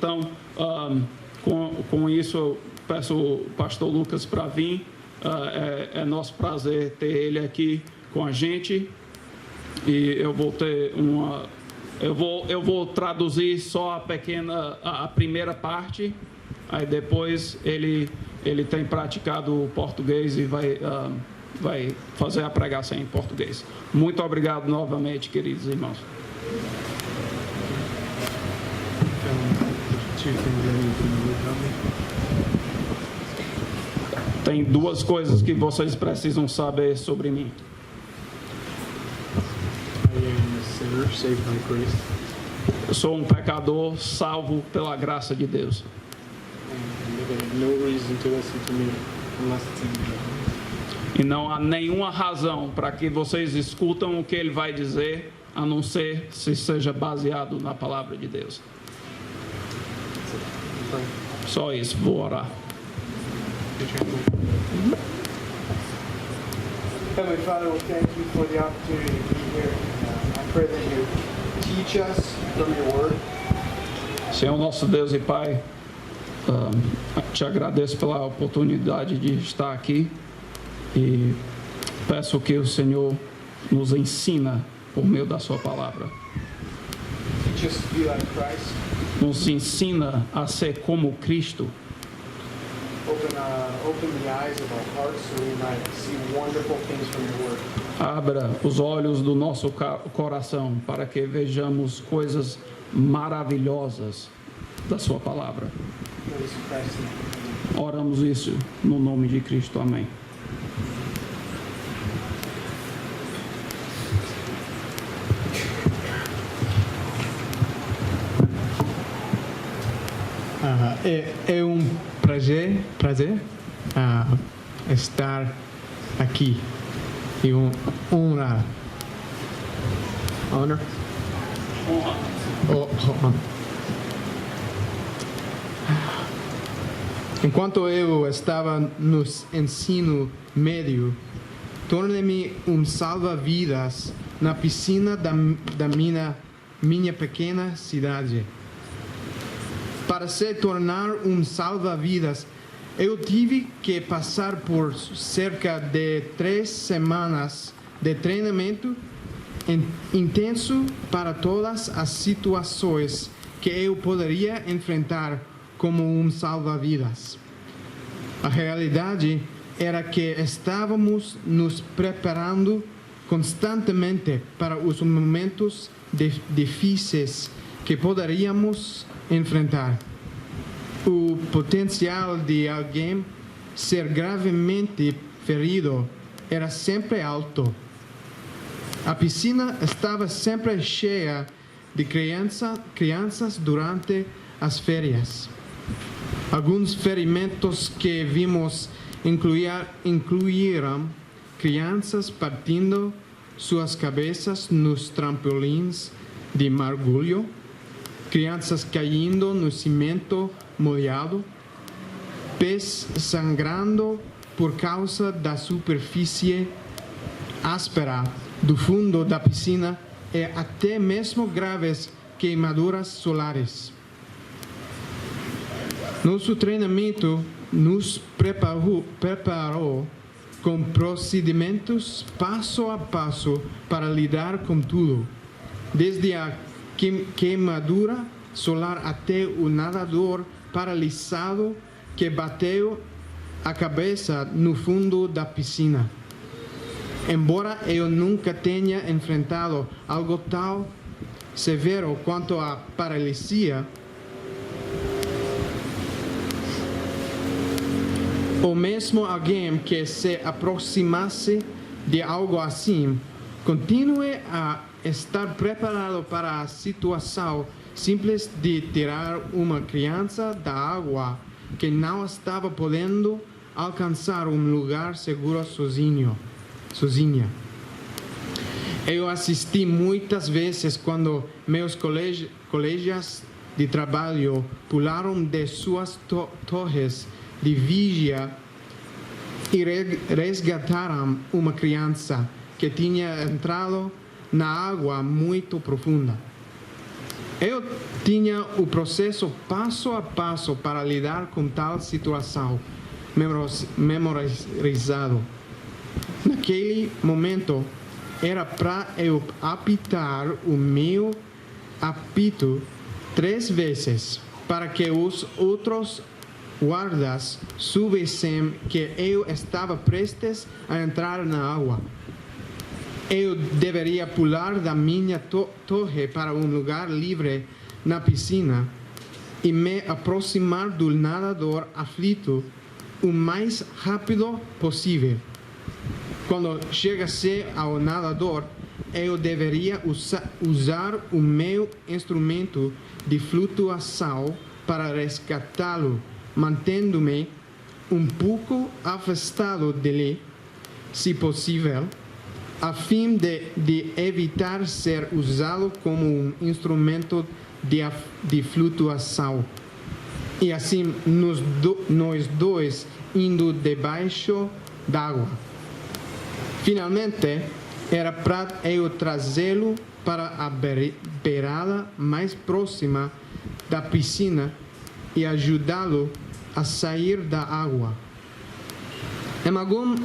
Então, com isso, eu peço o pastor Lucas para vir. É nosso prazer ter ele aqui com a gente. E eu vou ter eu vou traduzir só a primeira parte. Aí depois ele tem praticado o português e vai fazer a pregação em português. Muito obrigado novamente, queridos irmãos. Tem duas coisas que vocês precisam saber sobre mim. Eu sou um pecador salvo pela graça de Deus. E não há nenhuma razão para que vocês escutam o que ele vai dizer, a não ser se seja baseado na palavra de Deus. Só isso, vou orar. Heavenly Father, we thank you for the opportunity to be here. I pray that you teach us from your word. Senhor nosso Deus e Pai, te agradeço pela oportunidade de estar aqui e peço que o Senhor nos ensina por meio da sua palavra. Teach us to be like Christ. Nos ensina a ser como Cristo. Open the eyes of our hearts so we might see wonderful things from your word. Abra os olhos do nosso coração para que vejamos coisas maravilhosas da sua palavra. Oramos isso no nome de Cristo. Amém. É um prazer estar aqui e honra. Enquanto eu estava no ensino médio, tornei-me um salva-vidas na piscina da minha pequena cidade. Para se tornar um salva-vidas, eu tive que passar por cerca de 3 semanas de treinamento intenso para todas as situações que eu poderia enfrentar como um salva-vidas. A realidade era que estávamos nos preparando constantemente para os momentos difíceis que poderíamos enfrentar. O potencial de alguém ser gravemente ferido era sempre alto. A piscina estava sempre cheia de crianças durante as férias. Alguns ferimentos que vimos incluíram crianças partindo suas cabeças nos trampolins de mergulho, crianças caindo no cimento molhado, pés sangrando por causa da superfície áspera do fundo da piscina e até mesmo graves queimaduras solares. Nosso treinamento nos preparou com procedimentos passo a passo para lidar com tudo, desde a queimadura solar até o nadador paralisado que bateu a cabeça no fundo da piscina. Embora eu nunca tenha enfrentado algo tão severo quanto a paralisia, ou mesmo alguém que se aproximasse de algo assim, continue a estar preparado para a situação simples de tirar uma criança da água que não estava podendo alcançar um lugar seguro sozinha. Eu assisti muitas vezes quando meus colegas de trabalho pularam de suas torres de vigia e resgataram uma criança que tinha entrado na água muito profunda. Eu tinha o processo passo a passo para lidar com tal situação memorizado. Naquele momento, era para eu apitar o meu apito 3 vezes, para que os outros guardas soubessem que eu estava prestes a entrar na água. Eu deveria pular da minha torre para um lugar livre na piscina e me aproximar do nadador aflito o mais rápido possível. Quando chegasse ao nadador, eu deveria usar o meu instrumento de flutuação para resgatá-lo, mantendo-me um pouco afastado dele, se possível, a fim de evitar ser usado como um instrumento de flutuação. E assim, nós dois indo debaixo d'água. Finalmente, era para eu trazê-lo para a beirada mais próxima da piscina e ajudá-lo a sair da água. Em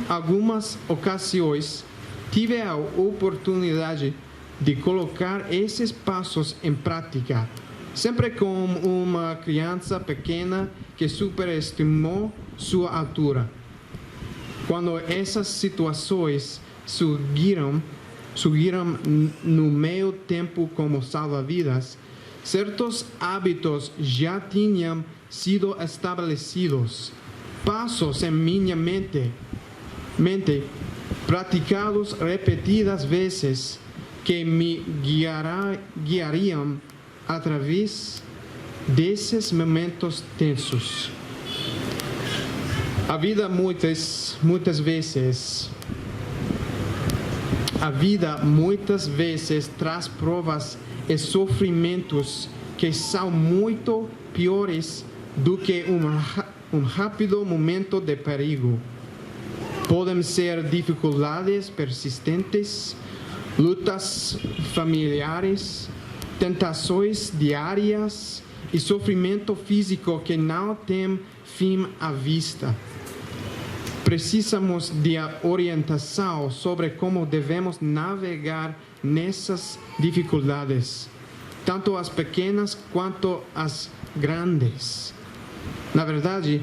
algumas ocasiões, tive a oportunidade de colocar esses passos em prática, sempre como uma criança pequena que superestimou sua altura. Quando essas situações surgiram no meu tempo como salva-vidas, certos hábitos já tinham sido estabelecidos, passos em minha mente praticados repetidas vezes, que me guiariam através desses momentos tensos. A vida muitas vezes traz provas e sofrimentos que são muito piores do que um rápido momento de perigo. Podem ser dificuldades persistentes, lutas familiares, tentações diárias e sofrimento físico que não tem fim à vista. Precisamos de orientação sobre como devemos navegar nessas dificuldades, tanto as pequenas quanto as grandes. Na verdade,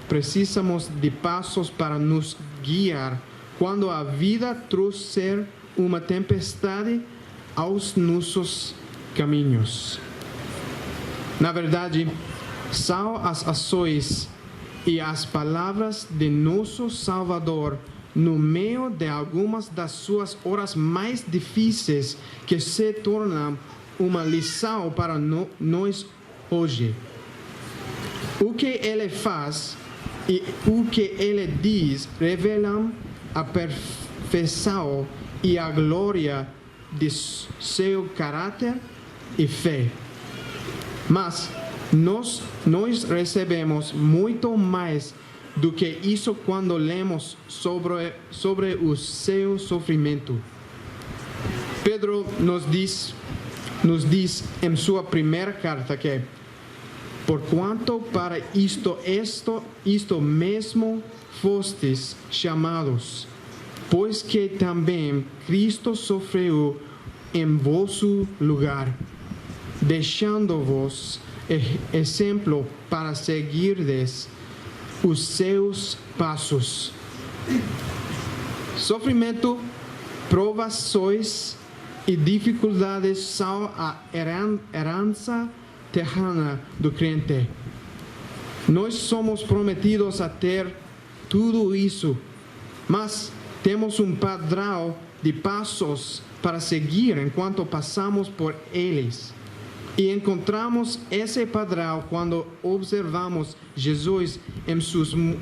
precisamos de passos para nos guiar quando a vida trouxer uma tempestade aos nossos caminhos. Na verdade, são as ações e as palavras de nosso Salvador no meio de algumas das suas horas mais difíceis que se tornam uma lição para nós hoje. O que ele faz e o que ele diz revelam a perfeição e a glória de seu caráter e fé. Mas nós recebemos muito mais do que isso quando lemos sobre o seu sofrimento. Pedro nos diz em sua primeira carta que, porquanto para isto mesmo fostes chamados, pois que também Cristo sofreu em vosso lugar, deixando-vos exemplo para seguirdes os seus passos. Sofrimento, provações e dificuldades são a herança terrena do crente. Nós somos prometidos a ter tudo isso, mas temos um padrão de passos para seguir enquanto passamos por eles. E encontramos esse padrão quando observamos Jesus em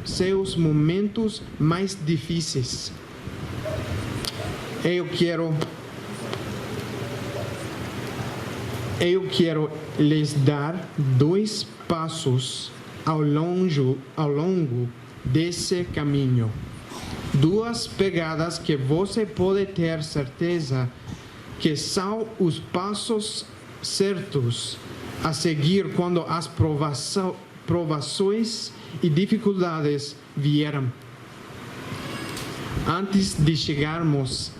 seus momentos mais difíceis. Eu quero lhes dar 2 passos ao longo desse caminho. 2 pegadas que você pode ter certeza que são os passos certos a seguir quando as provações e dificuldades vieram. Antes de chegarmos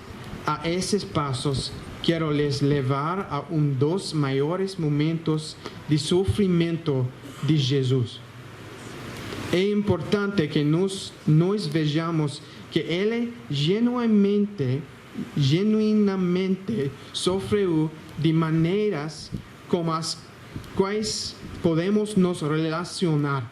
a esses passos, quero lhes levar a dos maiores momentos de sofrimento de Jesus. É importante que nós vejamos que ele genuinamente sofreu de maneiras com as quais podemos nos relacionar.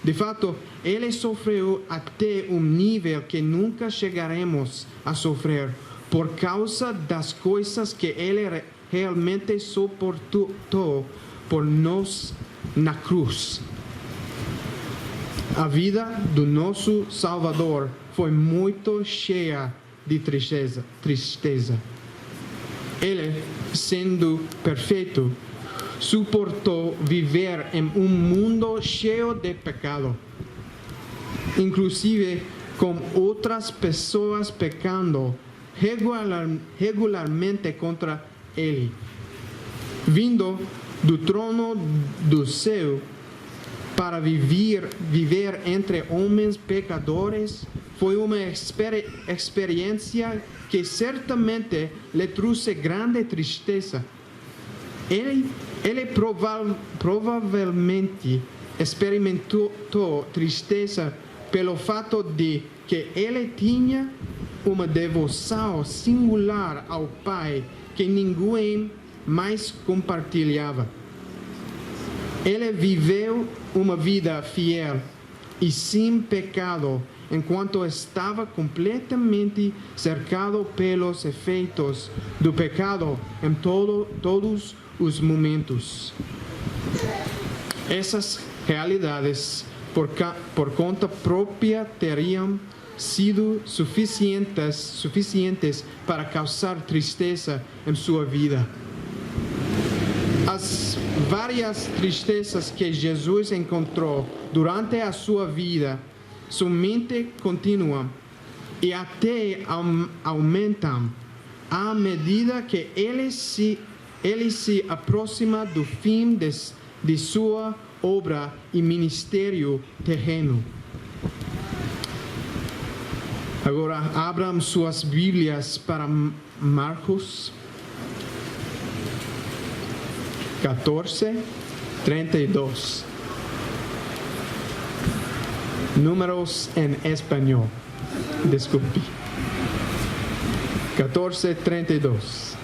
De fato, ele sofreu até nível que nunca chegaremos a sofrer por causa das coisas que ele realmente suportou por nós na cruz. A vida do nosso Salvador foi muito cheia de tristeza. Ele, sendo perfeito, suportou viver em mundo cheio de pecado, inclusive com outras pessoas pecando regularmente contra ele. Vindo do trono do céu para viver entre homens pecadores, foi uma experiência que certamente lhe trouxe grande tristeza. Ele provavelmente experimentou tristeza pelo fato de que ele tinha uma devoção singular ao Pai que ninguém mais compartilhava. Ele viveu uma vida fiel e sem pecado, enquanto estava completamente cercado pelos efeitos do pecado em todos os momentos. Essas realidades, por conta própria, teriam sido suficientes para causar tristeza em sua vida. As várias tristezas que Jesus encontrou durante a sua vida somente continuam e até aumentam à medida que ele se aproxima do fim de sua obra e ministério terreno. Agora abram suas Bíblias para Marcos 14:32. Números em espanhol. Desculpe. 14:32.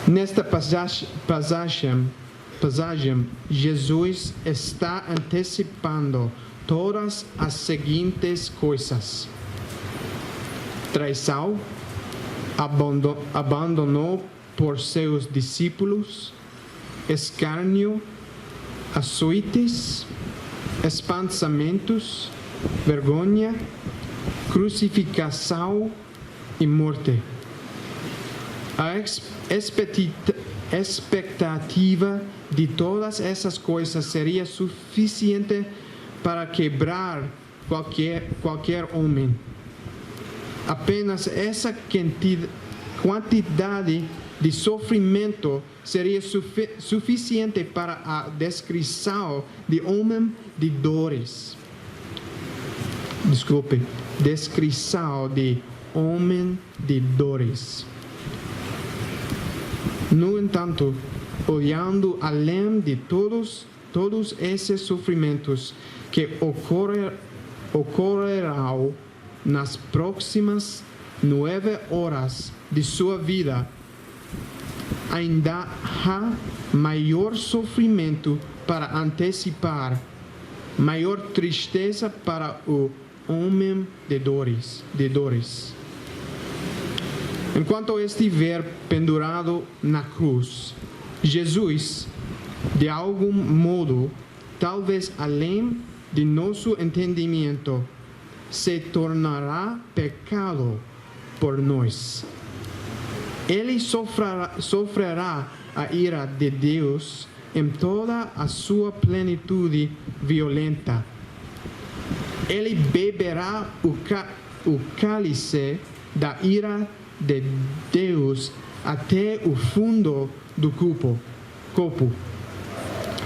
Nesta passagem, Jesus está antecipando todas as seguintes coisas: traição, abandono por seus discípulos, escárnio, açoites, espancamentos, vergonha, crucificação e morte. A expectativa de todas essas coisas seria suficiente para quebrar qualquer homem. Apenas essa quantidade de sofrimento seria suficiente para a descrição de homem de dores. Descrição de homem de dores. No entanto, olhando além de todos esses sofrimentos que ocorrerão nas próximas 9 horas de sua vida, ainda há maior sofrimento para antecipar, maior tristeza para o homem de dores. Enquanto estiver pendurado na cruz, Jesus, de algum modo, talvez além de nosso entendimento, se tornará pecado por nós. Ele sofrerá a ira de Deus em toda a sua plenitude violenta. Ele beberá o cálice da ira de Deus até o fundo do copo.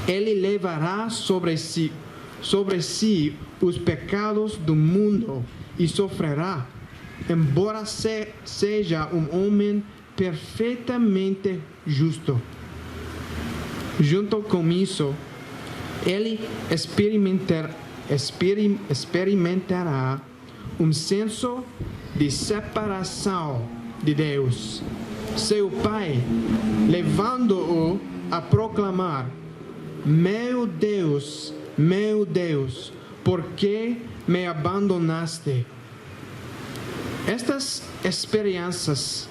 Ele levará sobre si os pecados do mundo e sofrerá, embora seja um homem perfeitamente justo. Junto com isso, ele experimentará um senso de separação de Deus, seu Pai, levando-o a proclamar: meu Deus, por que me abandonaste? Estas experiências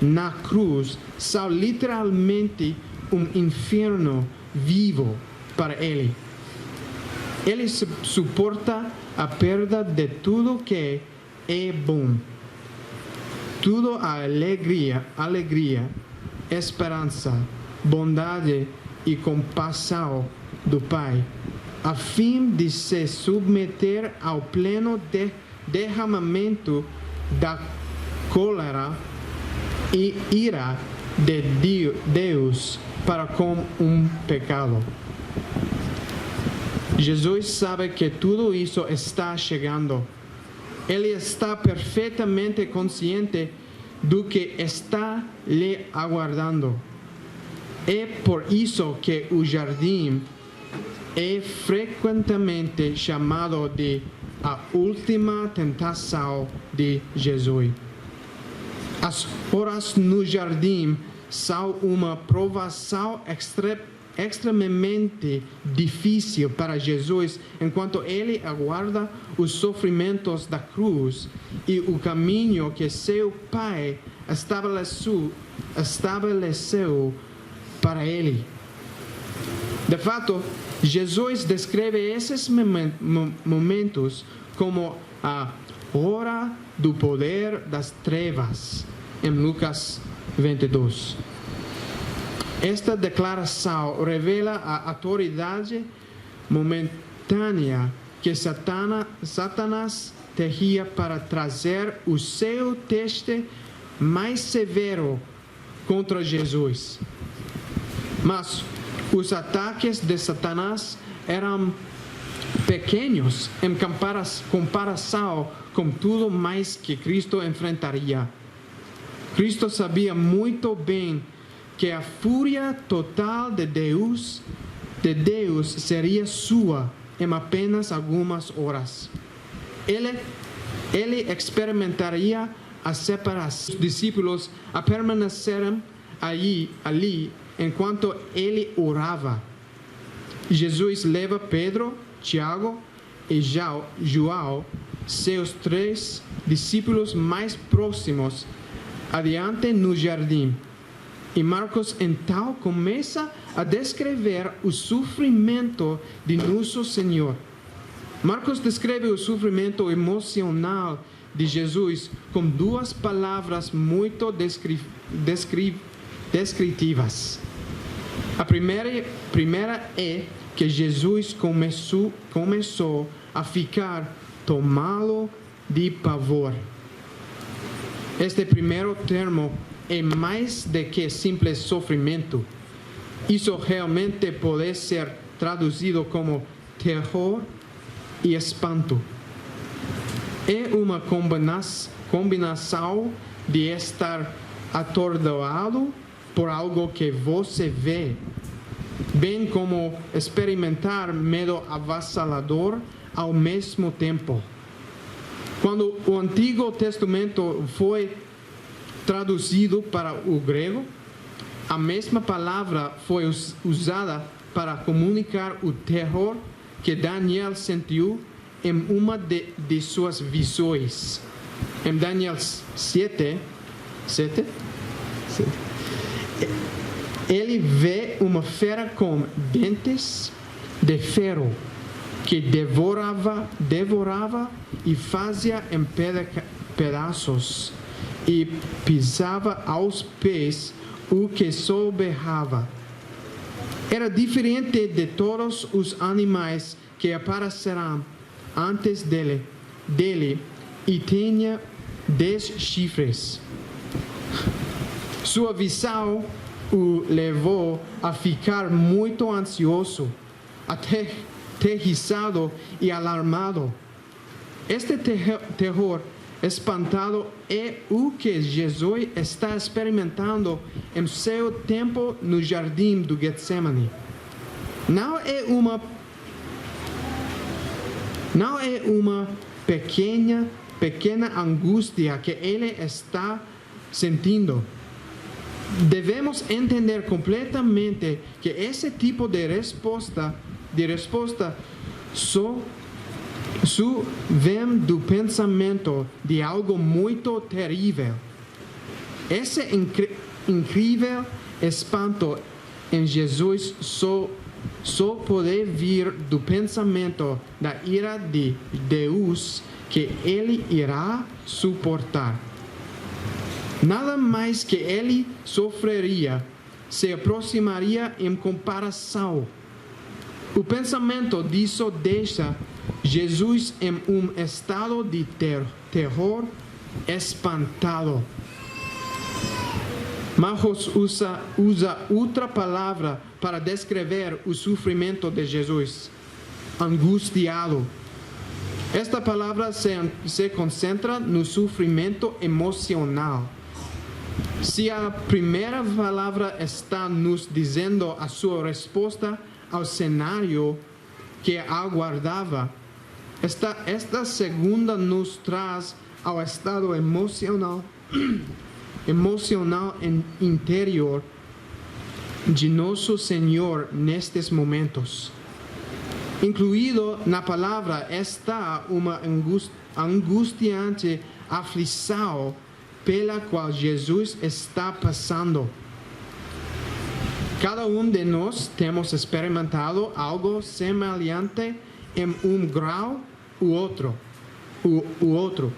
na cruz são literalmente um inferno vivo para ele. Ele suporta a perda de tudo que é bom, tudo a alegria, esperança, bondade e compaixão do Pai, a fim de se submeter ao pleno derramamento da cólera e ira de Deus para com um pecado. Jesus sabe que tudo isso está chegando. Ele está perfeitamente consciente do que está lhe aguardando. É por isso que o jardim é frequentemente chamado de a última tentação de Jesus. As horas no jardim são uma provação extremamente difícil para Jesus, enquanto ele aguarda os sofrimentos da cruz e o caminho que seu Pai estabeleceu para ele. De fato, Jesus descreve esses momentos como a hora do poder das trevas, em Lucas 22. Esta declaração revela a autoridade momentânea que Satanás teria para trazer o seu teste mais severo contra Jesus. Mas os ataques de Satanás eram pequenos em comparação com tudo mais que Cristo enfrentaria. Cristo sabia muito bem que a fúria total de Deus seria sua em apenas algumas horas. Ele experimentaria a separação. Os discípulos a permanecerem ali enquanto ele orava. Jesus leva Pedro, Tiago e João, seus 3 discípulos mais próximos, adiante no jardim. E Marcos então começa a descrever o sofrimento de nosso Senhor. Marcos descreve o sofrimento emocional de Jesus com 2 palavras muito descritivas. A primeira é que Jesus começou a ficar tomado de pavor. Este primeiro termo é mais do que simples sofrimento. Isso realmente pode ser traduzido como terror e espanto. É uma combinação de estar atordoado por algo que você vê, bem como experimentar medo avassalador ao mesmo tempo. Quando o Antigo Testamento foi traduzido para o grego, a mesma palavra foi usada para comunicar o terror que Daniel sentiu em uma de suas visões. Em Daniel 7, ele vê uma fera com dentes de ferro que devorava e fazia em pedaços e pisava aos pés o que soberrava. Era diferente de todos os animais que aparecerão antes dele, dele e tinha 10 chifres. Sua visão o levou a ficar muito ansioso, aterrorizado e alarmado. Este terror espantado é o que Jesus está experimentando em seu tempo no jardim do Getsemane. Não é uma pequena angústia que ele está sentindo. Devemos entender completamente que esse tipo de resposta só vem do pensamento de algo muito terrível. Esse incrível espanto em Jesus só pode vir do pensamento da ira de Deus que ele irá suportar. Nada mais que ele sofreria se aproximaria em comparação. O pensamento disso deixa Jesus em um estado de terror espantado. Marcos usa outra palavra para descrever o sofrimento de Jesus: angustiado. Esta palavra se concentra no sofrimento emocional. Se a primeira palavra está nos dizendo a sua resposta ao cenário que aguardava, esta segunda nos traz ao estado emocional interior de nosso Senhor nestes momentos. Incluído na palavra está uma angustiante aflição pela qual Jesus está passando. Cada de nós temos experimentado algo semelhante em um grau ou outro.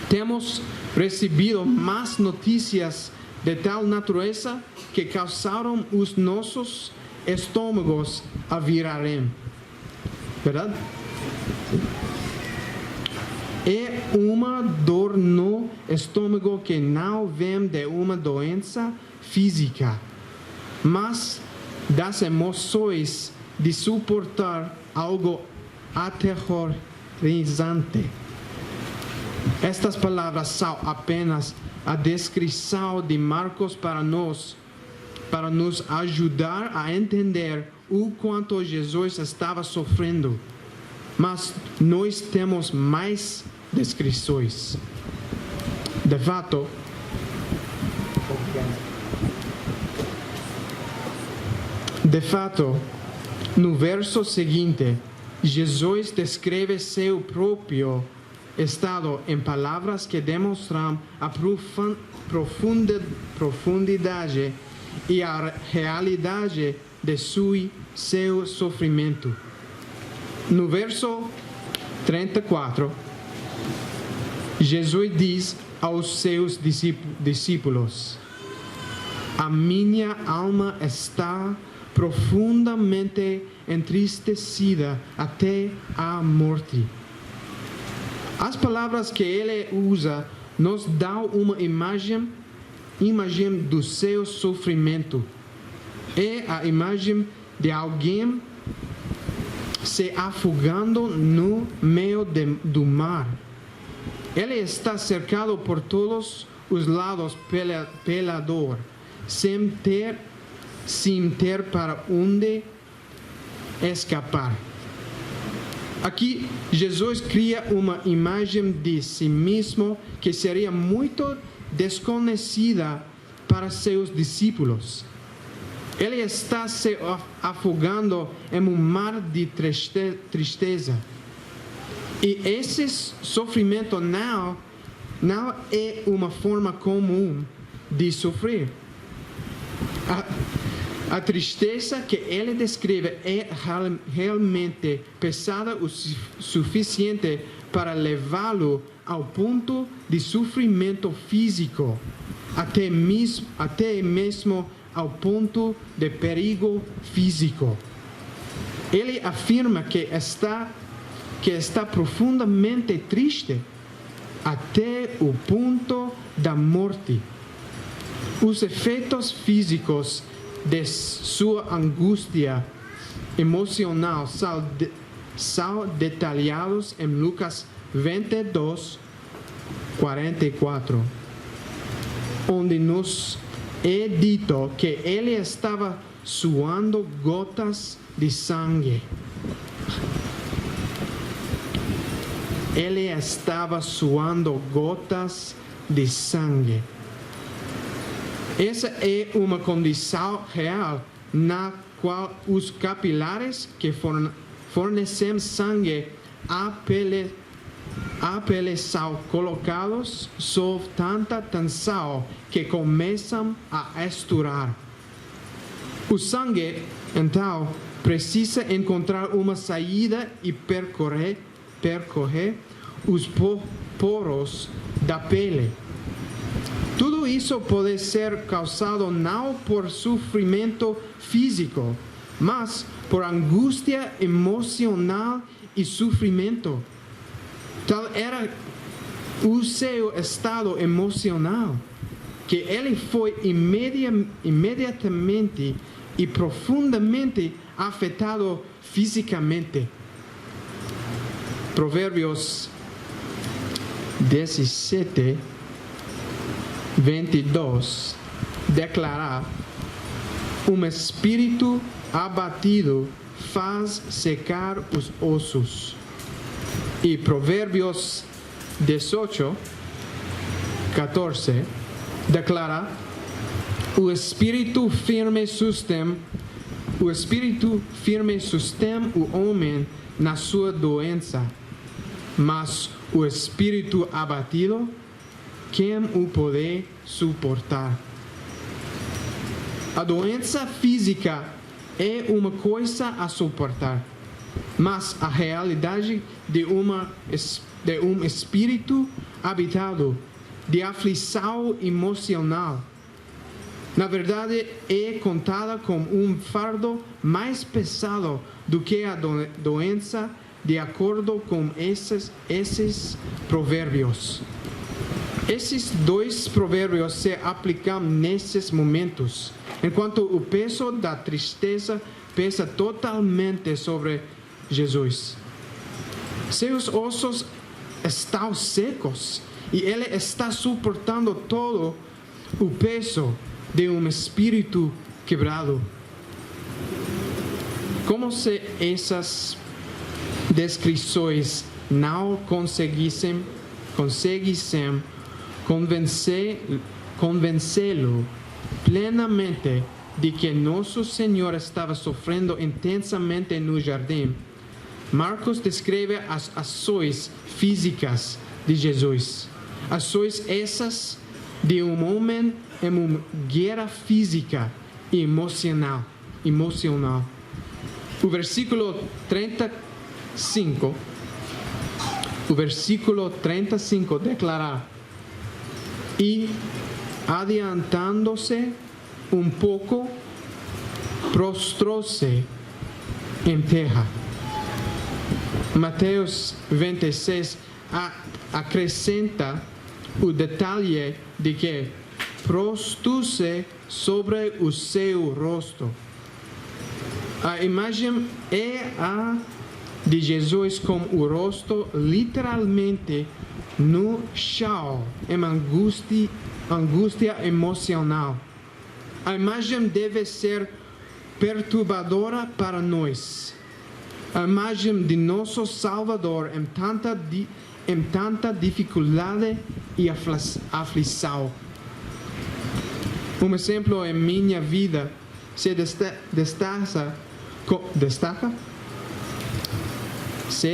Temos recebido más notícias de tal natureza que causaram os nossos estômagos a virarem. Verdade? É uma dor no estômago que não vem de uma doença física, mas das emoções de suportar algo aterrorizante. Estas palavras são apenas a descrição de Marcos para nos ajudar a entender o quanto Jesus estava sofrendo. Mas nós temos mais descrições. De fato, no verso seguinte, Jesus descreve seu próprio estado em palavras que demonstram a profundidade e a realidade de seu sofrimento. No verso 34, Jesus diz aos seus discípulos: a minha alma está profundamente entristecida até a morte. As palavras que ele usa nos dão uma imagem do seu sofrimento. É a imagem de alguém se afogando no meio do mar. Ele está cercado por todos os lados pela dor, sem ter para onde escapar. Aqui, Jesus cria uma imagem de si mesmo que seria muito desconhecida para seus discípulos. Ele está se afogando em um mar de tristeza. E esse sofrimento não é uma forma comum de sofrer. A tristeza que ele descreve é realmente pesada o suficiente para levá-lo ao ponto de sofrimento físico, até mesmo ao ponto de perigo físico. Ele afirma que está que está profundamente triste, até o ponto da morte. Os efeitos físicos de sua angústia emocional são detalhados em Lucas 22, 44, onde nos é dito que ele estava suando gotas de sangue. Ele estava suando gotas de sangue. Essa é uma condição real na qual os capilares que fornecem sangue à pele são colocados sob tanta tensão que começam a estourar. O sangue, então, precisa encontrar uma saída e percorrer os poros da pele. Tudo isso pode ser causado não por sofrimento físico, mas por angústia emocional e sofrimento. Tal era o seu estado emocional, que ele foi imediatamente e profundamente afetado fisicamente. Provérbios 17, 22 declara: um espírito abatido faz secar os ossos. E Provérbios 18, 14 declara: o espírito firme sustém o homem na sua doença, mas o espírito abatido, quem o pode suportar? A doença física é uma coisa a suportar, mas a realidade de um espírito habitado, de aflição emocional, na verdade é contada como um fardo mais pesado do que a doença, de acordo com esses provérbios. Esses dois provérbios se aplicam nesses momentos, enquanto o peso da tristeza pesa totalmente sobre Jesus. Seus ossos estão secos e ele está suportando todo o peso de um espírito quebrado. Como se essas descrições não conseguissem convencê-lo plenamente de que Nosso Senhor estava sofrendo intensamente no jardim, Marcos descreve as ações físicas de Jesus. Ações essas de um homem em uma guerra física e emocional. O versículo 35 declara: e adiantando-se um pouco, prostrou-se em terra. Mateus 26 acrescenta o detalhe de que prostou-se sobre o seu rosto. A imagem é a de Jesus com o rosto literalmente no chão, em angústia emocional. A imagem deve ser perturbadora para nós. A imagem de nosso Salvador em tanta dificuldade e aflição. Um exemplo em minha vida se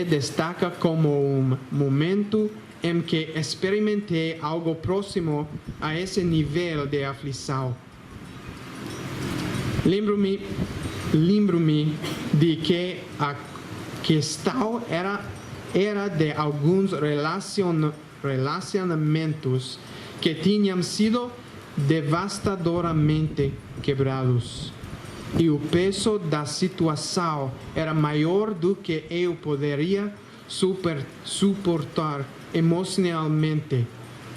destaca como um momento em que experimentei algo próximo a esse nível de aflição. Lembro-me de que a questão era de alguns relacionamentos que tinham sido devastadoramente quebrados. E o peso da situação era maior do que eu poderia suportar emocionalmente,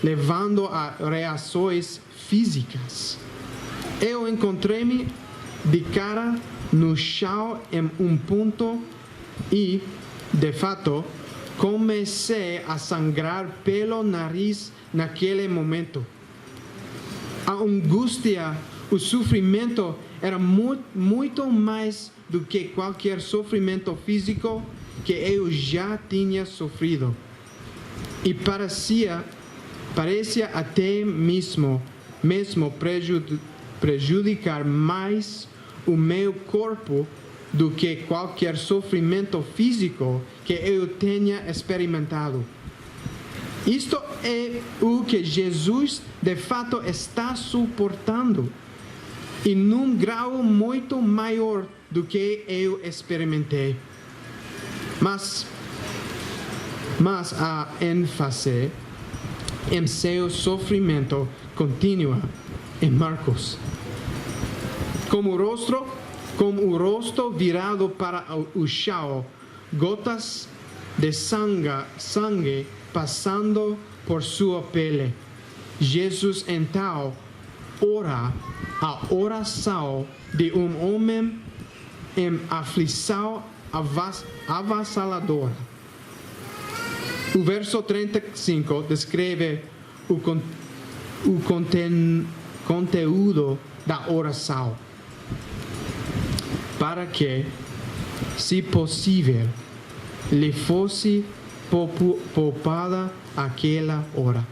levando a reações físicas. Eu encontrei-me de cara no chão em ponto e, de fato, comecei a sangrar pelo nariz naquele momento. A angústia, o sofrimento era muito mais do que qualquer sofrimento físico que eu já tinha sofrido. E parecia até mesmo prejudicar mais o meu corpo do que qualquer sofrimento físico que eu tenha experimentado. Isto é o que Jesus de fato está suportando, e num grau muito maior do que eu experimentei. Mas a ênfase em seu sofrimento continua em Marcos. Com o rosto virado para o chão, gotas de sangue passando por sua pele. Jesus então ora a oração de homem em aflição avassaladora. O verso 35 descreve o conteúdo da oração. Para que, se possível, lhe fosse poupada aquela hora.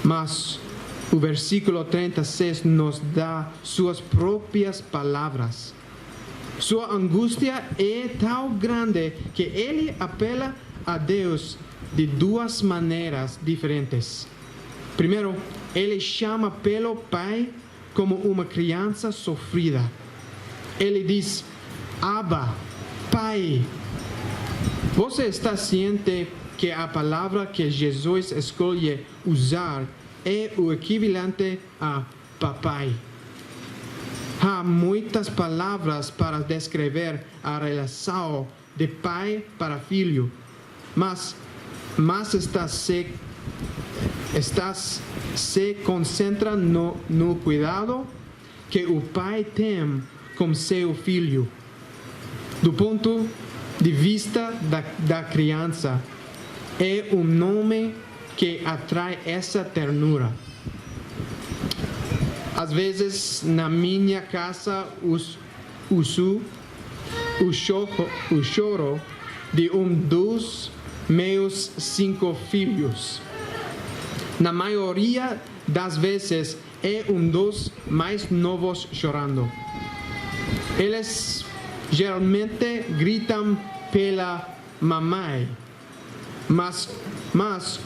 Mas o versículo 36 nos dá suas próprias palavras. Sua angústia é tão grande que ele apela a Deus de duas maneiras diferentes. Primeiro, ele chama pelo Pai como uma criança sofrida. Ele diz: Abba, Pai. Você está ciente que a palavra que Jesus escolhe usar é o equivalente a papai? Há muitas palavras para descrever a relação de pai para filho, mas se concentra no cuidado que o pai tem com seu filho. Do ponto de vista da criança, é um nome que atrai essa ternura. Às vezes, na minha casa, uso o choro de dos meus 5 filhos. Na maioria das vezes, é dos mais novos chorando. Eles geralmente gritam pela mamãe, mas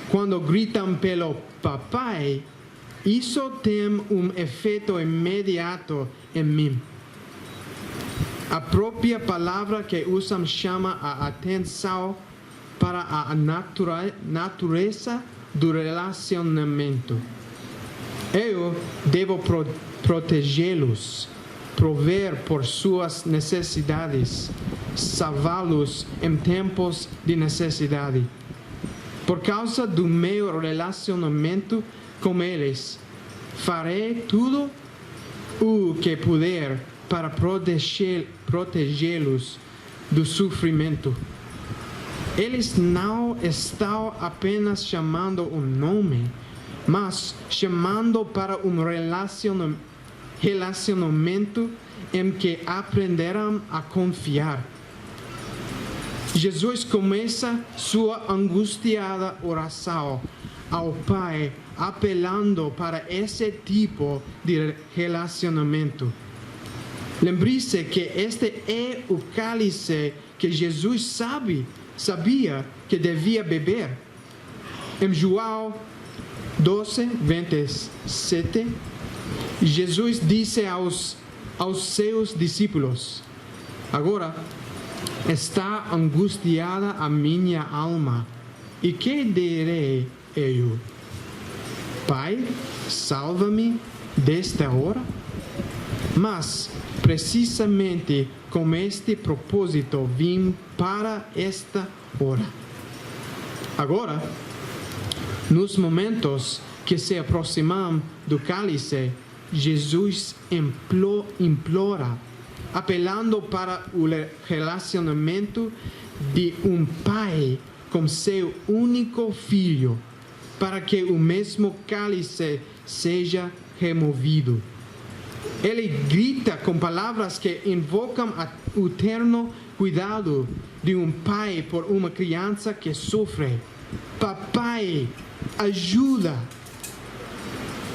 quando gritam pelo papai, isso tem efeito imediato em mim. A própria palavra que usam chama a atenção para a natureza do relacionamento. Eu devo protegê-los, prover por suas necessidades, salvá-los em tempos de necessidade. Por causa do meu relacionamento com eles, farei tudo o que puder para protegê-los do sofrimento. Eles não estão apenas chamando um nome, mas chamando para um relacionamento em que aprenderão a confiar. Jesus começa sua angustiada oração ao Pai, apelando para esse tipo de relacionamento. Lembre-se que este é o cálice que Jesus sabia que devia beber. Em João 12:27, Jesus disse aos seus discípulos: agora está angustiada a minha alma, e que direi eu? Pai, salva-me desta hora? Mas, precisamente com este propósito, vim para esta hora. Agora, nos momentos que se aproximam do cálice, Jesus implora, apelando para o relacionamento de pai com seu único filho, para que o mesmo cálice seja removido. Ele grita com palavras que invocam o terno cuidado de pai por uma criança que sofre. Papai, ajuda!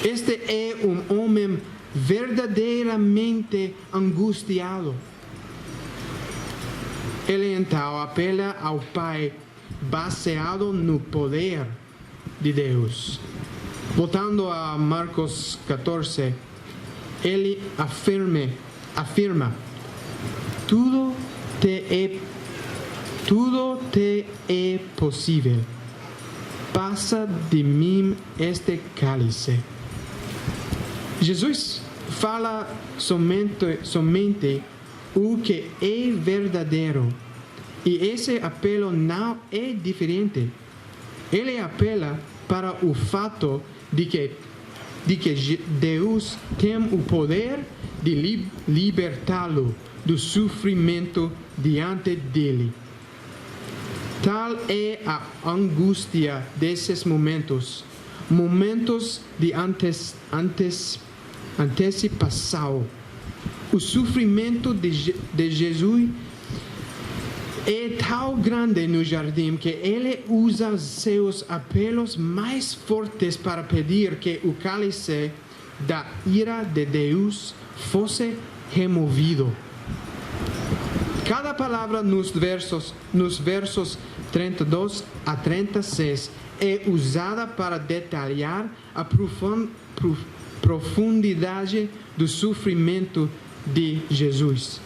Este é homem verdadeiramente angustiado. Ele então apela ao Pai baseado no poder de Deus. Voltando a Marcos 14, ele afirma: tudo te é possível. Passa de mim este cálice. Jesus fala somente o que é verdadeiro, e esse apelo não é diferente. Ele apela para o fato de que Deus tem o poder de libertá-lo do sofrimento diante dele. Tal é a angústia desses momentos de antecipação. O sofrimento de Jesus é tão grande no jardim que ele usa seus apelos mais fortes para pedir que o cálice da ira de Deus fosse removido. Cada palavra nos versos 32 a 36 é usada para detalhar a profundidade do sofrimento de Jesus.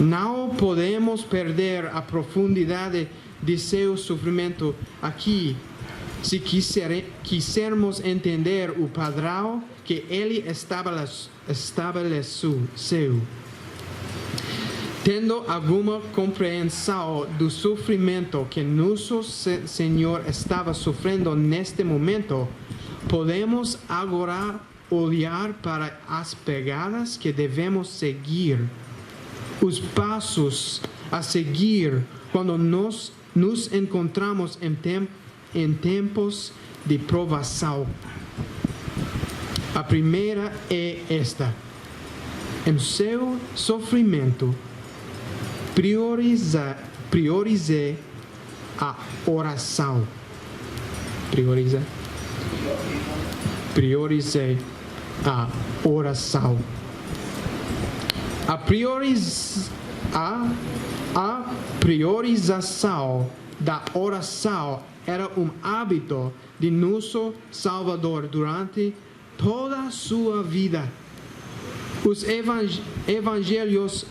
Não podemos perder a profundidade de seu sofrimento aqui, se quisermos entender o padrão que ele estabeleceu. Tendo alguma compreensão do sofrimento que nosso Senhor estava sofrendo neste momento, podemos agora olhar para as pegadas que devemos seguir, os passos a seguir quando nos encontramos em tempos de provação. A primeira é esta: em seu sofrimento, priorize a oração. Priorize a oração. A priorização da oração era um hábito de nosso Salvador durante toda a sua vida. Os evangelhos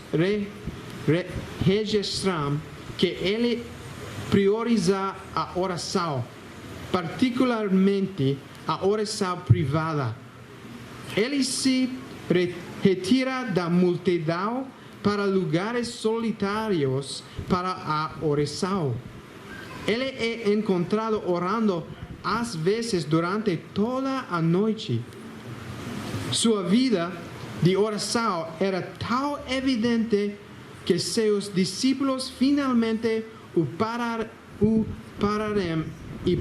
registram que ele prioriza a oração, particularmente a oração privada. Ele se retira da multidão para lugares solitários para a oração. Ele é encontrado orando às vezes durante toda a noite. Sua vida de oração era tão evidente que seus discípulos finalmente o pararam e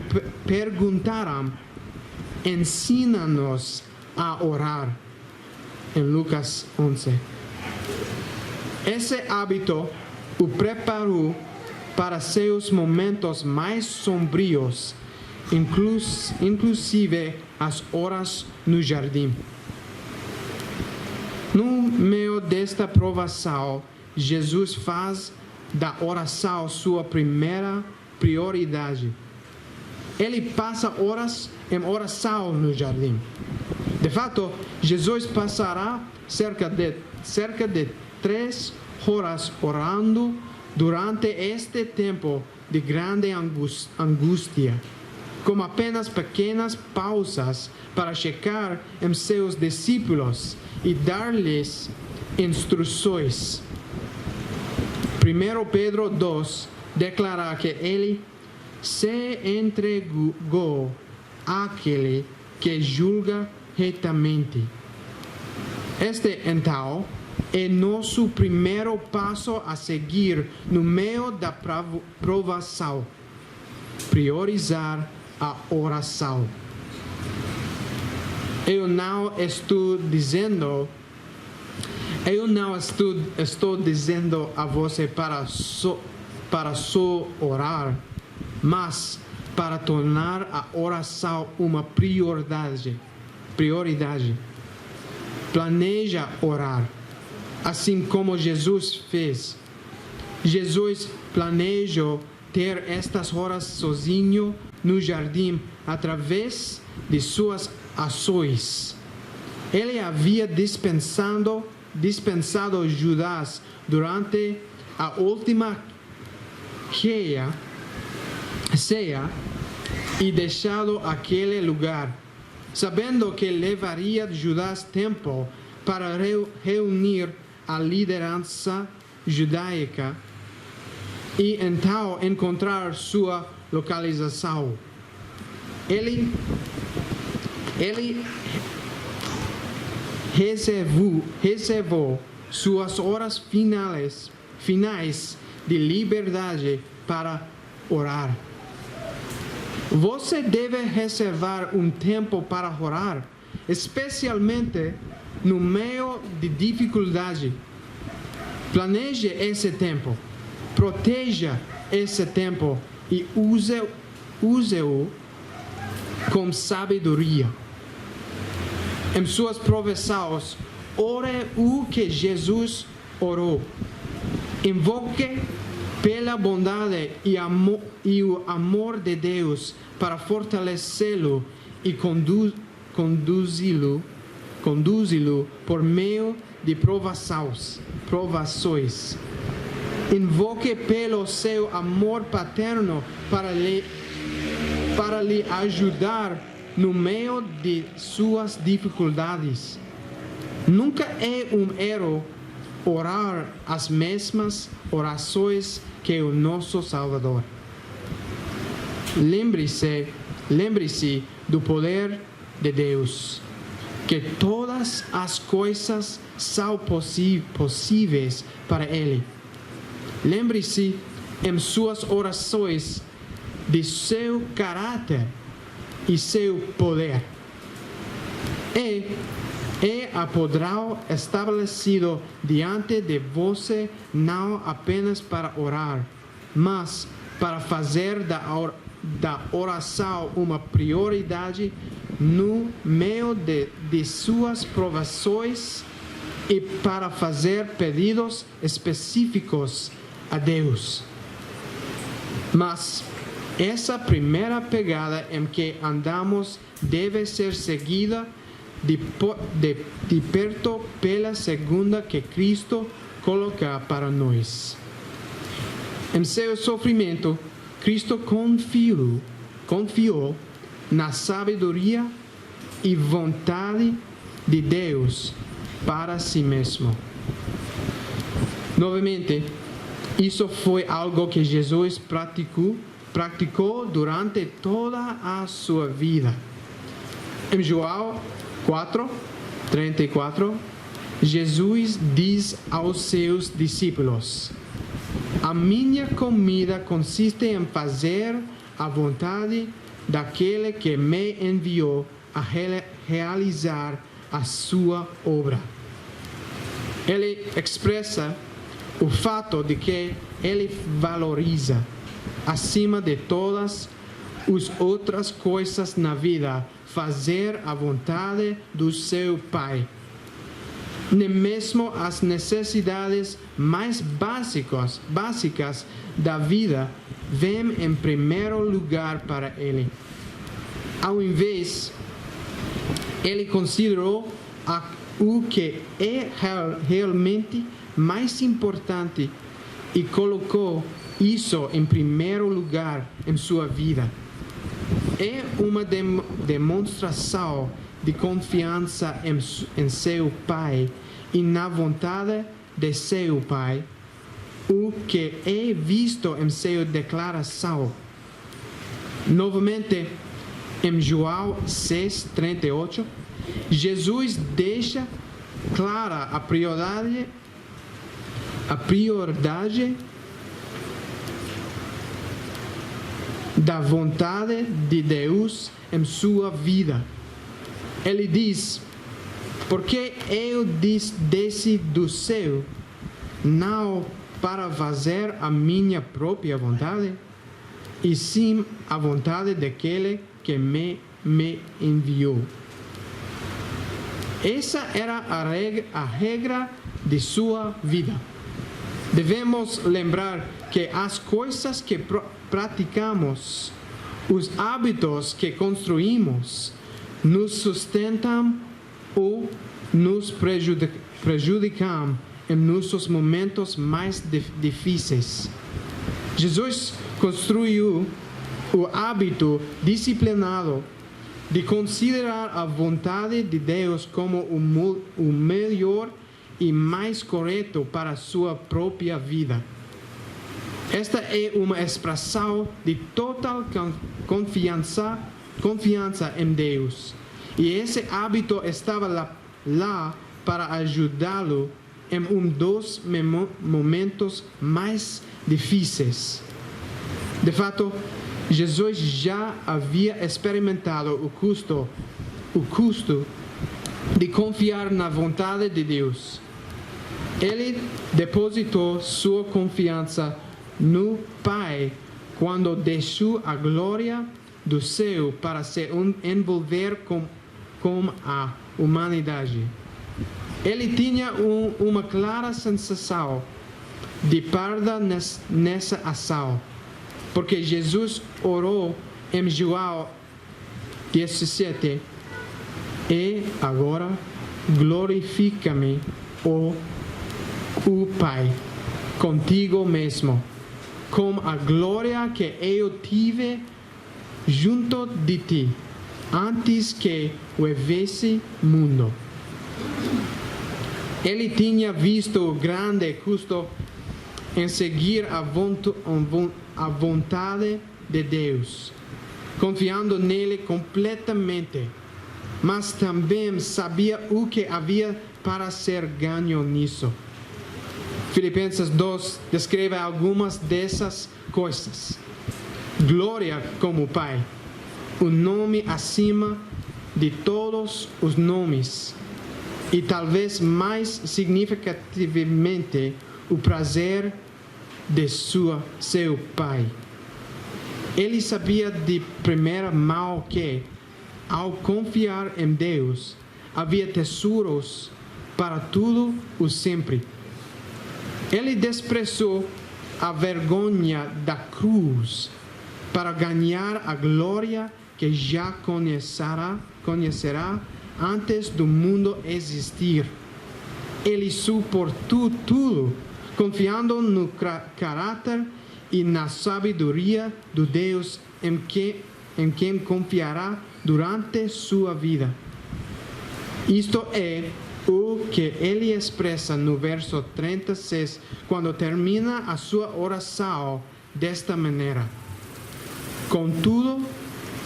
perguntaram: ensina-nos a orar. Em Lucas 11. Esse hábito o preparou para seus momentos mais sombrios, inclusive as horas no jardim. No meio desta provação, Jesus faz da oração sua primeira prioridade. Ele passa horas em oração no jardim. De fato, Jesus passará cerca de 3 horas orando durante este tempo de grande angústia, com apenas pequenas pausas para checar em seus discípulos e dar-lhes instruções. 1 Pedro 2, declara que ele se entregou àquele que julga retamente. Este, então, é nosso primeiro passo a seguir no meio da provação: priorizar a oração. Eu não estou dizendo a você para só orar, mas para tornar a oração uma prioridade. Planeja orar, assim como Jesus fez. Jesus planejou ter estas horas sozinho no jardim através de suas ações. Ele havia dispensado Judas durante a última ceia e deixado aquele lugar, sabendo que levaria Judas tempo para reunir a liderança judaica e então encontrar sua localização. Ele reservou suas horas finais de liberdade para orar. Você deve reservar um tempo para orar, especialmente no meio de dificuldade. Planeje esse tempo, proteja esse tempo e use-o com sabedoria. Em suas provações, ore o que Jesus orou. Invoque pela bondade e o amor de Deus para fortalecê-lo e conduzi-lo por meio de provações. Invoque pelo seu amor paterno para lhe ajudar no meio de suas dificuldades. Nunca é um erro orar as mesmas orações que o nosso Salvador. Lembre-se do poder de Deus, que todas as coisas são possíveis para Ele. Lembre-se em suas orações de seu caráter e seu poder. E a poderá estabelecido diante de você não apenas para orar, mas para fazer da oração uma prioridade no meio de suas provações e para fazer pedidos específicos a Deus. Mas essa primeira pegada em que andamos deve ser seguida de perto pela segunda que Cristo coloca para nós. Em seu sofrimento, Cristo confiou na sabedoria e vontade de Deus para si mesmo. Novamente, isso foi algo que Jesus praticou durante toda a sua vida. Em João 4:34, Jesus diz aos seus discípulos: a minha comida consiste em fazer a vontade daquele que me enviou a realizar a sua obra. Ele expressa o fato de que ele valoriza, acima de todas as outras coisas na vida, fazer a vontade do seu Pai. Nem mesmo as necessidades mais básicas da vida vêm em primeiro lugar para ele. Ao invés, ele considerou o que é realmente mais importante e colocou isso em primeiro lugar em sua vida. É uma demonstração de confiança em seu Pai e na vontade de seu Pai o que he visto em seu declaração. Novamente, em João 6:38, Jesus deixa clara a prioridade da vontade de Deus em sua vida. Ele diz: porque eu desci do céu, não para fazer a minha própria vontade, e sim a vontade daquele que me enviou. Essa era a regra de sua vida. Devemos lembrar que as coisas que praticamos, os hábitos que construímos, nos sustentam ou nos prejudicam em nossos momentos mais difíceis. Jesus construiu o hábito disciplinado de considerar a vontade de Deus como o melhor e mais correto para a sua própria vida. Esta é uma expressão de total confiança em Deus. E esse hábito estava lá para ajudá-lo em dos momentos mais difíceis. De fato, Jesus já havia experimentado o custo de confiar na vontade de Deus. Ele depositou sua confiança no Pai quando deixou a glória do céu para se envolver com a humanidade. Ele tinha uma clara sensação de perda nessa ação, porque Jesus orou em João 17: e agora glorifica-me, o Pai, contigo mesmo, com a glória que eu tive junto de ti, antes que houvesse mundo. Ele tinha visto o grande custo em seguir a vontade de Deus, confiando nele completamente, mas também sabia o que havia para ser ganho nisso. Filipenses 2 descreve algumas dessas coisas. Glória como Pai, o nome acima de todos os nomes, e talvez mais significativamente o prazer de seu Pai. Ele sabia de primeira mão que, ao confiar em Deus, havia tesouros para tudo o sempre. Ele desprezou a vergonha da cruz para ganhar a glória que já conhecerá antes do mundo existir. Ele suportou tudo, confiando no caráter e na sabedoria do Deus em quem confiará durante sua vida. Isto é o que ele expressa no verso 36, quando termina a sua oração desta maneira: contudo,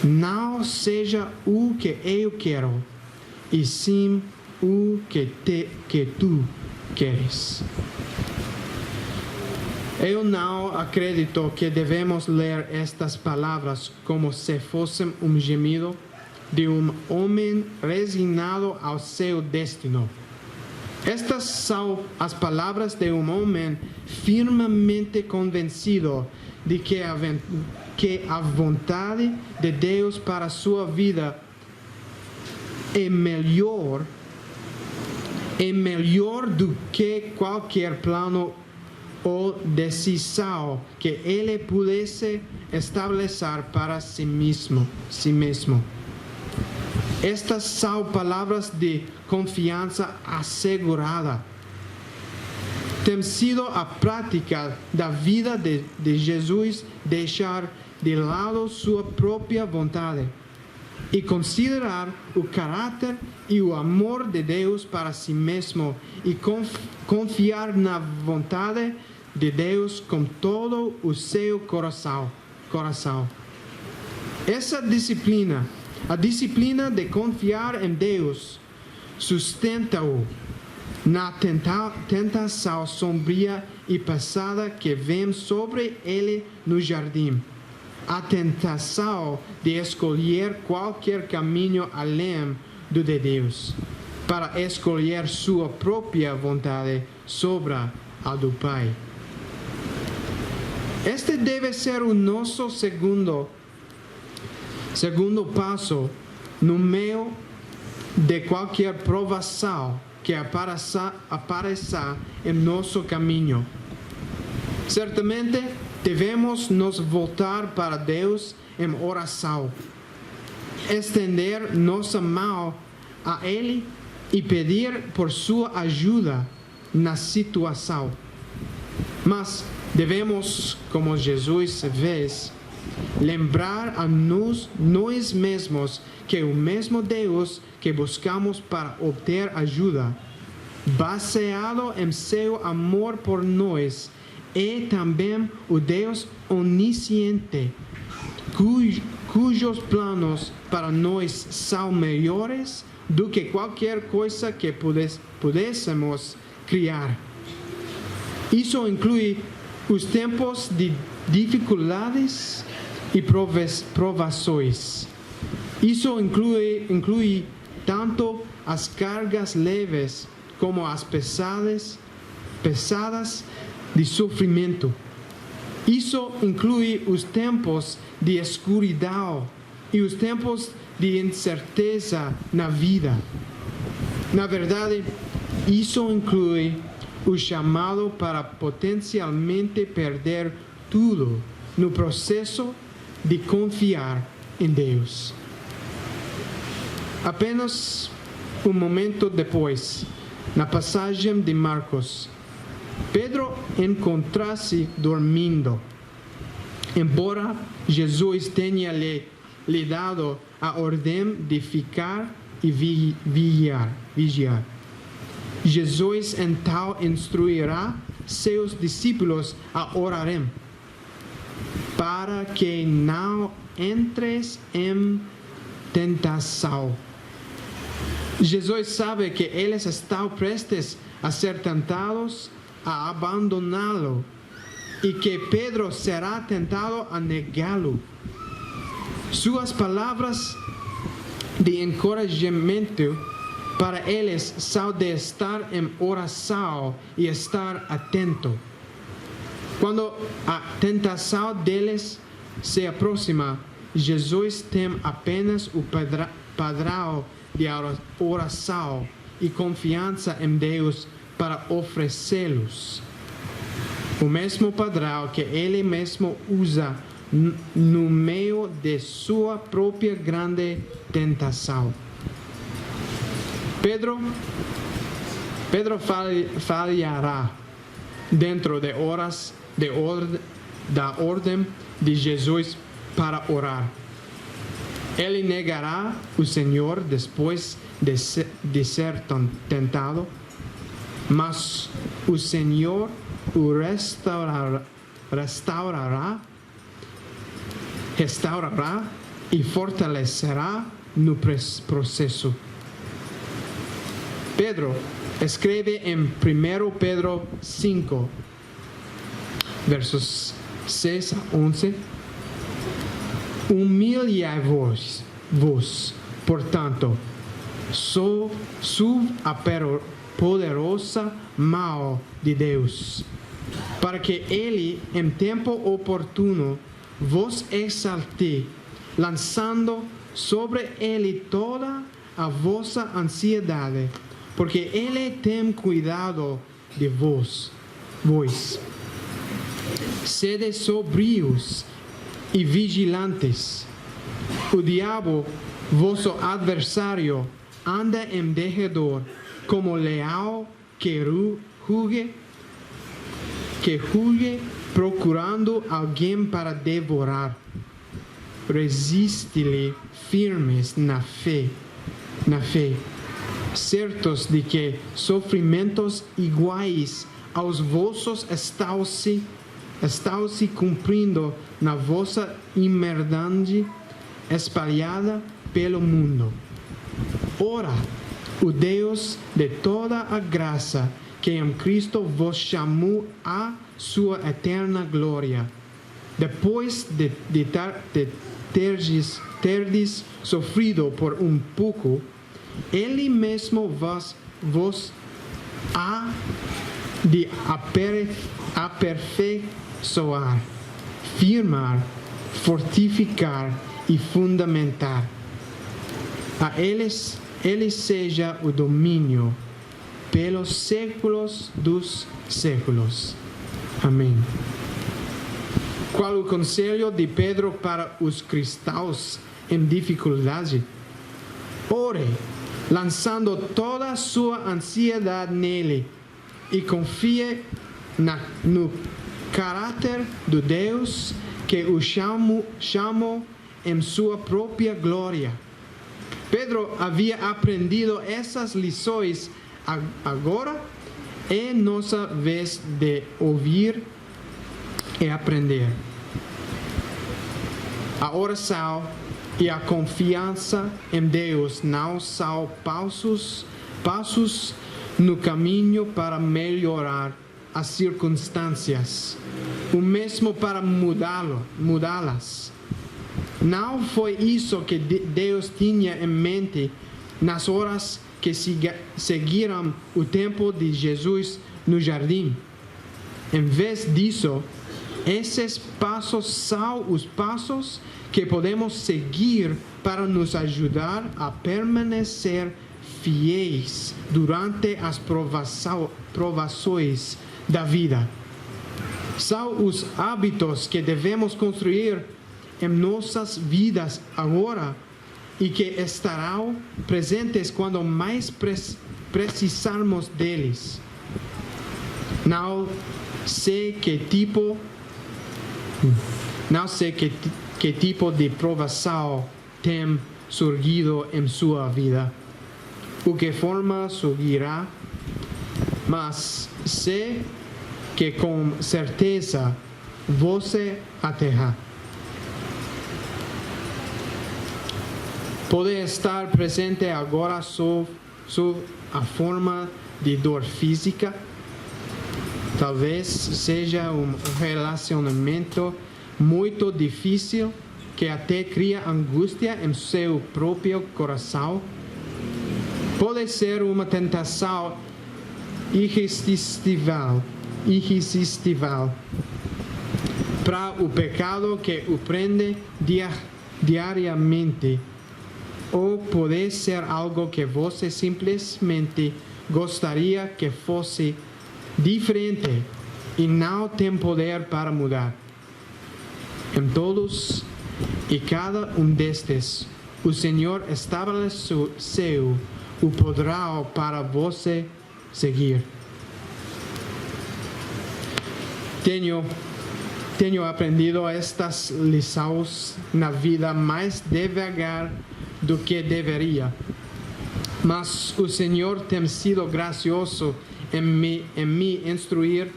não seja o que eu quero, e sim o que tu queres. Eu não acredito que devemos ler estas palavras como se fossem um gemido de um homem resignado ao seu destino. Estas são as palavras de um homem firmemente convencido de que a vontade de Deus para a sua vida é melhor do que qualquer plano ou decisão que ele pudesse estabelecer para si mesmo. Estas são palavras de confiança assegurada. Tem sido a prática da vida de Jesus deixar de lado sua própria vontade e considerar o caráter e o amor de Deus para si mesmo e confiar na vontade de Deus com todo o seu coração. Essa disciplina, a disciplina de confiar em Deus, sustenta-o na tentação sombria e pesada que vem sobre ele no jardim. A tentação de escolher qualquer caminho além do de Deus, para escolher sua própria vontade sobre a do Pai. Este deve ser o nosso segundo passo no meio de qualquer provação que apareça em nosso caminho. Certamente devemos nos voltar para Deus em oração, estender nossa mão a Ele e pedir por sua ajuda na situação. Mas devemos, como Jesus fez, lembrar a nós mesmos que o mesmo Deus que buscamos para obter ajuda, baseado em seu amor por nós, é também o Deus onisciente, cujos planos para nós são melhores do que qualquer coisa que pudéssemos criar. Isso inclui os tempos de dificuldades e provações. Isso inclui tanto as cargas leves como as pesadas de sofrimento. Isso inclui os tempos de escuridão e os tempos de incerteza na vida. Na verdade, isso inclui o chamado para potencialmente perder tudo no processo de confiar em Deus. Apenas um momento depois, na passagem de Marcos, Pedro encontra-se dormindo. Embora Jesus tenha lhe dado a ordem de ficar e vigiar. Jesus então instruirá seus discípulos a orarem, para que não entres em tentação. Jesus sabe que eles estão prestes a ser tentados a abandoná-lo e que Pedro será tentado a negá-lo. Suas palavras de encorajamento para eles são de estar em oração e estar atento. Quando a tentação deles se aproxima, Jesus tem apenas o padrão de oração e confiança em Deus para oferecê-los. O mesmo padrão que ele mesmo usa no meio de sua própria grande tentação. Pedro falhará dentro de horas da ordem de Jesus para orar. Ele negará o Senhor depois de ser tentado, mas o Senhor o restaurará e fortalecerá no processo. Pedro escreve em 1 Pedro 5, versos 6 a 11: Humilhai-vos, portanto, sob a poderosa mão de Deus, para que Ele, em tempo oportuno, vos exalte, lançando sobre Ele toda a vossa ansiedade, porque Ele tem cuidado de vós. Sede sobrios e vigilantes. O diabo, vosso adversário, anda em derredor como leão que ruge, procurando alguém para devorar. Resiste-lhe firmes na fé, certos de que sofrimentos iguais aos vossos estão-se cumprindo na vossa imerdade espalhada pelo mundo. Ora, o Deus de toda a graça, que em Cristo vos chamou à sua eterna glória, depois de terdes sofrido por um pouco, Ele mesmo vos há de aperfeiçoar, firmar, fortificar e fundamentar. A Ele seja o domínio pelos séculos dos séculos. Amém. Qual o conselho de Pedro para os cristãos em dificuldade? Ore, lançando toda a sua ansiedade nele, e confie no caráter de Deus que o chamou em sua própria glória. Pedro havia aprendido essas lições. Agora é nossa vez de ouvir e aprender. A oração e a confiança em Deus não são passos no caminho para melhorar as circunstâncias, o mesmo para mudá-las. Não foi isso que Deus tinha em mente nas horas que seguiram o tempo de Jesus no jardim. Em vez disso, esses passos são os passos que podemos seguir para nos ajudar a permanecer fiéis durante as provações da vida. São os hábitos que devemos construir em nossas vidas agora e que estarão presentes quando mais precisarmos deles. Não sei que tipo de provação tem surgido em sua vida, o que forma surgirá, mas sei que com certeza você a terá. Pode estar presente agora sob a forma de dor física. Talvez seja um relacionamento muito difícil que até cria angústia em seu próprio coração. Pode ser uma tentação irresistível para o pecado que o prende diariamente. Ou pode ser algo que você simplesmente gostaria que fosse diferente e não tem poder para mudar. Em todos e cada um destes, o Senhor estabeleceu o padrão para você seguir. Tenho aprendido estas lições na vida mais devagar do que deveria, mas o Senhor tem sido gracioso em me instruir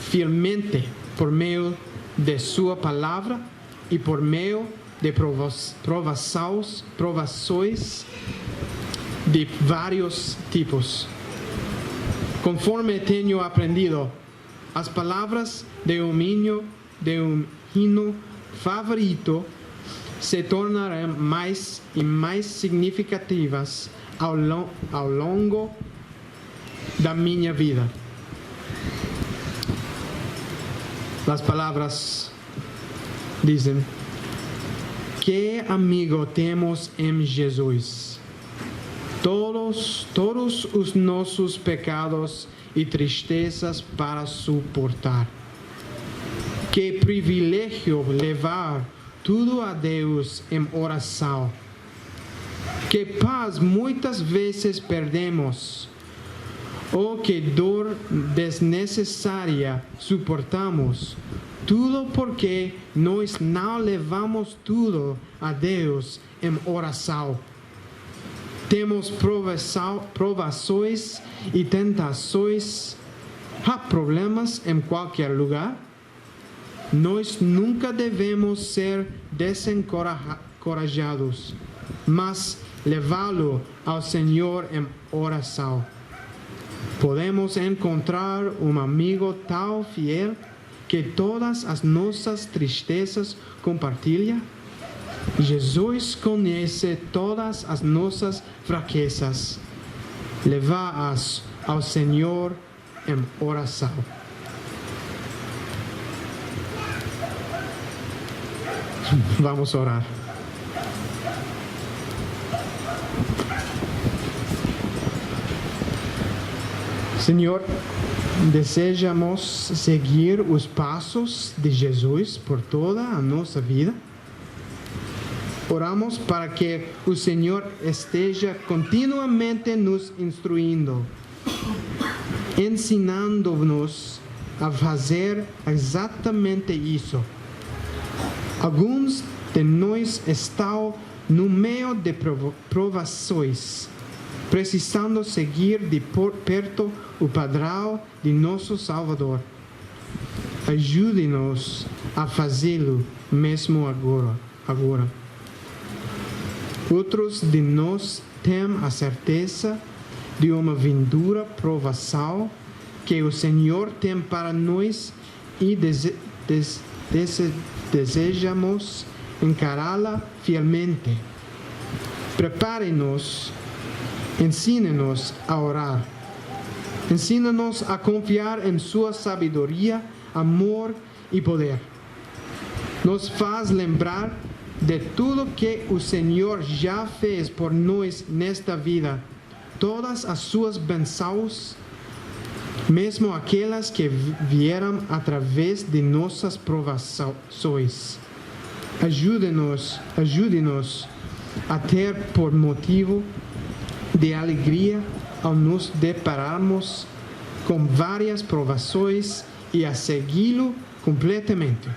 fielmente por meio de sua palavra e por meio de provações de vários tipos. Conforme tenho aprendido, as palavras de um hino favorito se tornarão mais e mais significativas ao longo da minha vida. As palavras dizem: que amigo temos em Jesus. Todos os nossos pecados e tristezas para suportar. Que privilégio levar tudo a Deus em oração. Que paz muitas vezes perdemos. Ou que dor desnecessária suportamos. Tudo porque nós não levamos tudo a Deus em oração. Temos provações e tentações Há problemas em qualquer lugar. Nós nunca devemos ser desencorajados, mas levá-lo ao Senhor em oração. Podemos encontrar um amigo tão fiel que todas as nossas tristezas compartilha. Jesus conhece todas as nossas fraquezas. Leva-as ao Senhor em oração. Vamos orar. Senhor, desejamos seguir os passos de Jesus por toda a nossa vida. Oramos para que o Senhor esteja continuamente nos instruindo, ensinando-nos a fazer exatamente isso. Alguns de nós estão no meio de provações, precisando seguir de perto o padrão de nosso Salvador. Ajude-nos a fazê-lo mesmo agora. Outros de nós têm a certeza de uma vindoura provação que o Senhor tem para nós e desejamos encará-la fielmente. Prepare-nos, ensine-nos a orar. Ensina-nos a confiar em sua sabedoria, amor e poder. Nos faz lembrar de tudo que o Senhor já fez por nós nesta vida, todas as suas bênçãos, mesmo aquelas que vieram através de nossas provações. Ajude-nos a ter por motivo de alegria ao nos depararmos com várias provações e a segui-lo completamente.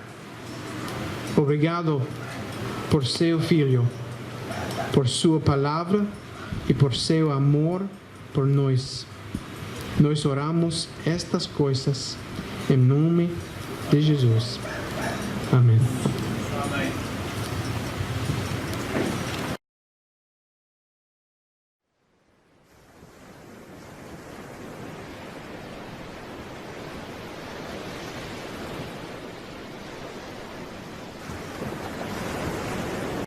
Obrigado por seu Filho, por sua palavra e por seu amor por nós. Nós oramos estas coisas em nome de Jesus. Amém. Amém.